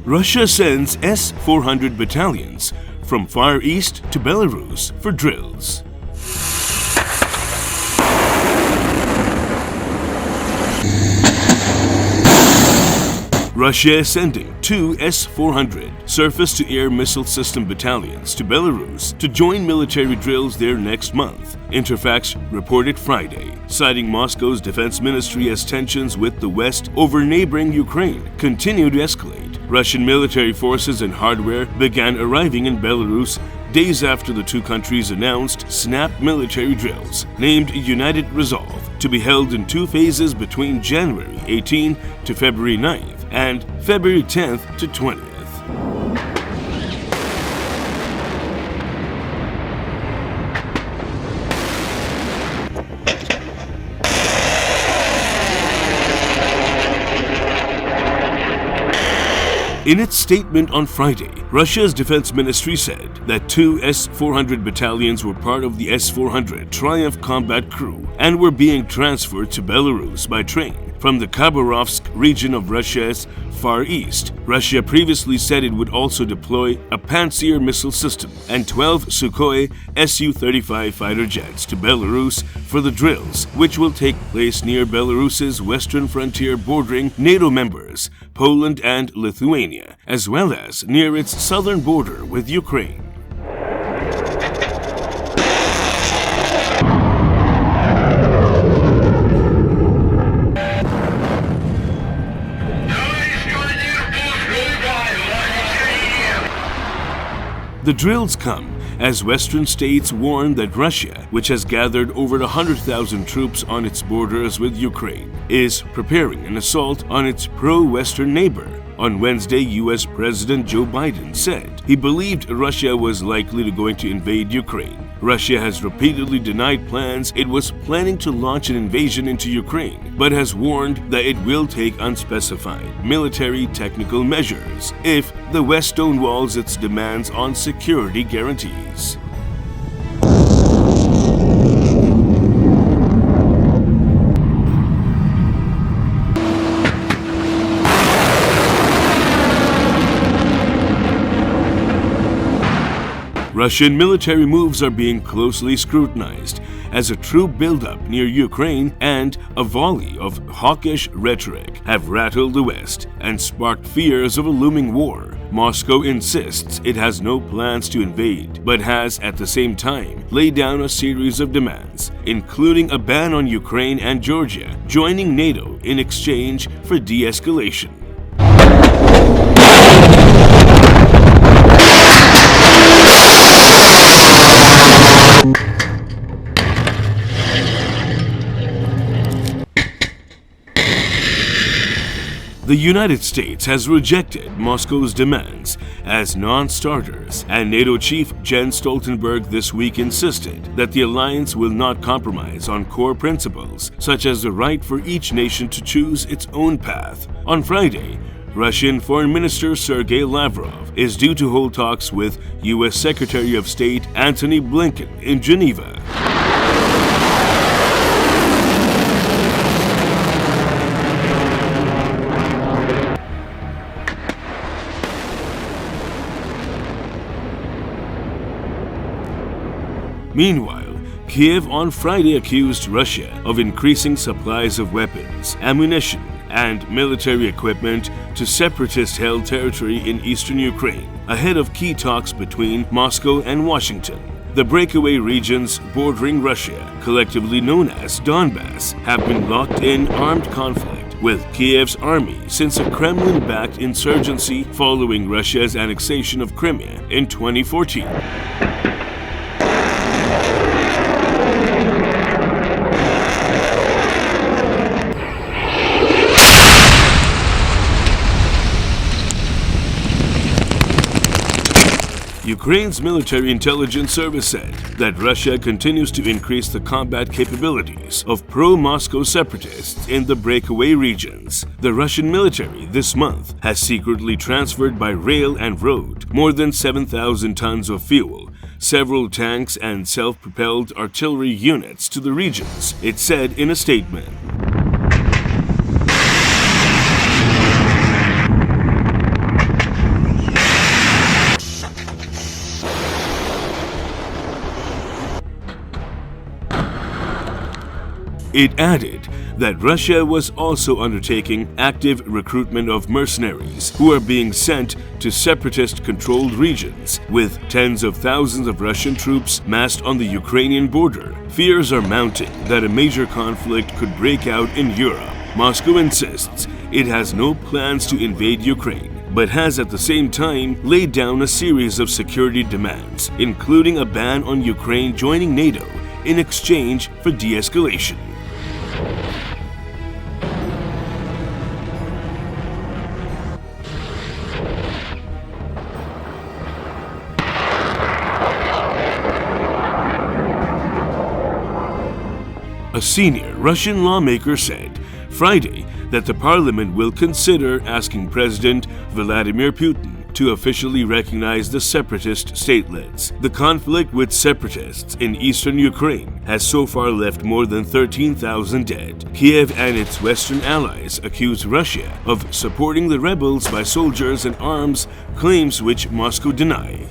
Russia sends S-400 battalions from Far East to Belarus for drills. Russia is sending 2 S-400 surface-to-air missile system battalions to Belarus to join military drills there next month, Interfax reported Friday, citing Moscow's defense ministry as tensions with the West over neighboring Ukraine continue to escalate. Russian military forces and hardware began arriving in Belarus days after the two countries announced snap military drills, named United Resolve, to be held in 2 phases between January 18 to February 9th and February 10th to 20th. In its statement on Friday, Russia's defense ministry said that 2 S-400 battalions were part of the S-400 Triumph combat crew and were being transferred to Belarus by train from the Khabarovsk region of Russia's Far East. Russia previously said it would also deploy a Pantsir missile system and 12 Sukhoi Su-35 fighter jets to Belarus for the drills, which will take place near Belarus's western frontier bordering NATO members, Poland and Lithuania, as well as near its southern border with Ukraine. The drills come as Western states warn that Russia, which has gathered over 100,000 troops on its borders with Ukraine, is preparing an assault on its pro-Western neighbor. On Wednesday, U.S. President Joe Biden said he believed Russia was likely going to invade Ukraine. Russia has repeatedly denied plans it was planning to launch an invasion into Ukraine, but has warned that it will take unspecified military technical measures if the West stonewalls its demands on security guarantees. Russian military moves are being closely scrutinized as a troop buildup near Ukraine and a volley of hawkish rhetoric have rattled the West and sparked fears of a looming war. Moscow insists it has no plans to invade, but has at the same time laid down a series of demands, including a ban on Ukraine and Georgia joining NATO in exchange for de-escalation. The United States has rejected Moscow's demands as non-starters, and NATO chief Jens Stoltenberg this week insisted that the alliance will not compromise on core principles, such as the right for each nation to choose its own path. On Friday, Russian Foreign Minister Sergei Lavrov is due to hold talks with U.S. Secretary of State Antony Blinken in Geneva. Meanwhile, Kiev on Friday accused Russia of increasing supplies of weapons, ammunition, and military equipment to separatist-held territory in eastern Ukraine, ahead of key talks between Moscow and Washington. The breakaway regions bordering Russia, collectively known as Donbass, have been locked in armed conflict with Kiev's army since a Kremlin-backed insurgency following Russia's annexation of Crimea in 2014. Ukraine's military intelligence service said that Russia continues to increase the combat capabilities of pro-Moscow separatists in the breakaway regions. The Russian military this month has secretly transferred by rail and road more than 7,000 tons of fuel, several tanks and self-propelled artillery units to the regions, it said in a statement. It added that Russia was also undertaking active recruitment of mercenaries who are being sent to separatist-controlled regions, with tens of thousands of Russian troops massed on the Ukrainian border. Fears are mounting that a major conflict could break out in Europe. Moscow insists it has no plans to invade Ukraine, but has at the same time laid down a series of security demands, including a ban on Ukraine joining NATO in exchange for de-escalation. A senior Russian lawmaker said Friday that the parliament will consider asking President Vladimir Putin to officially recognize the separatist statelets. The conflict with separatists in eastern Ukraine has so far left more than 13,000 dead. Kiev and its Western allies accuse Russia of supporting the rebels by soldiers and arms, claims which Moscow denies.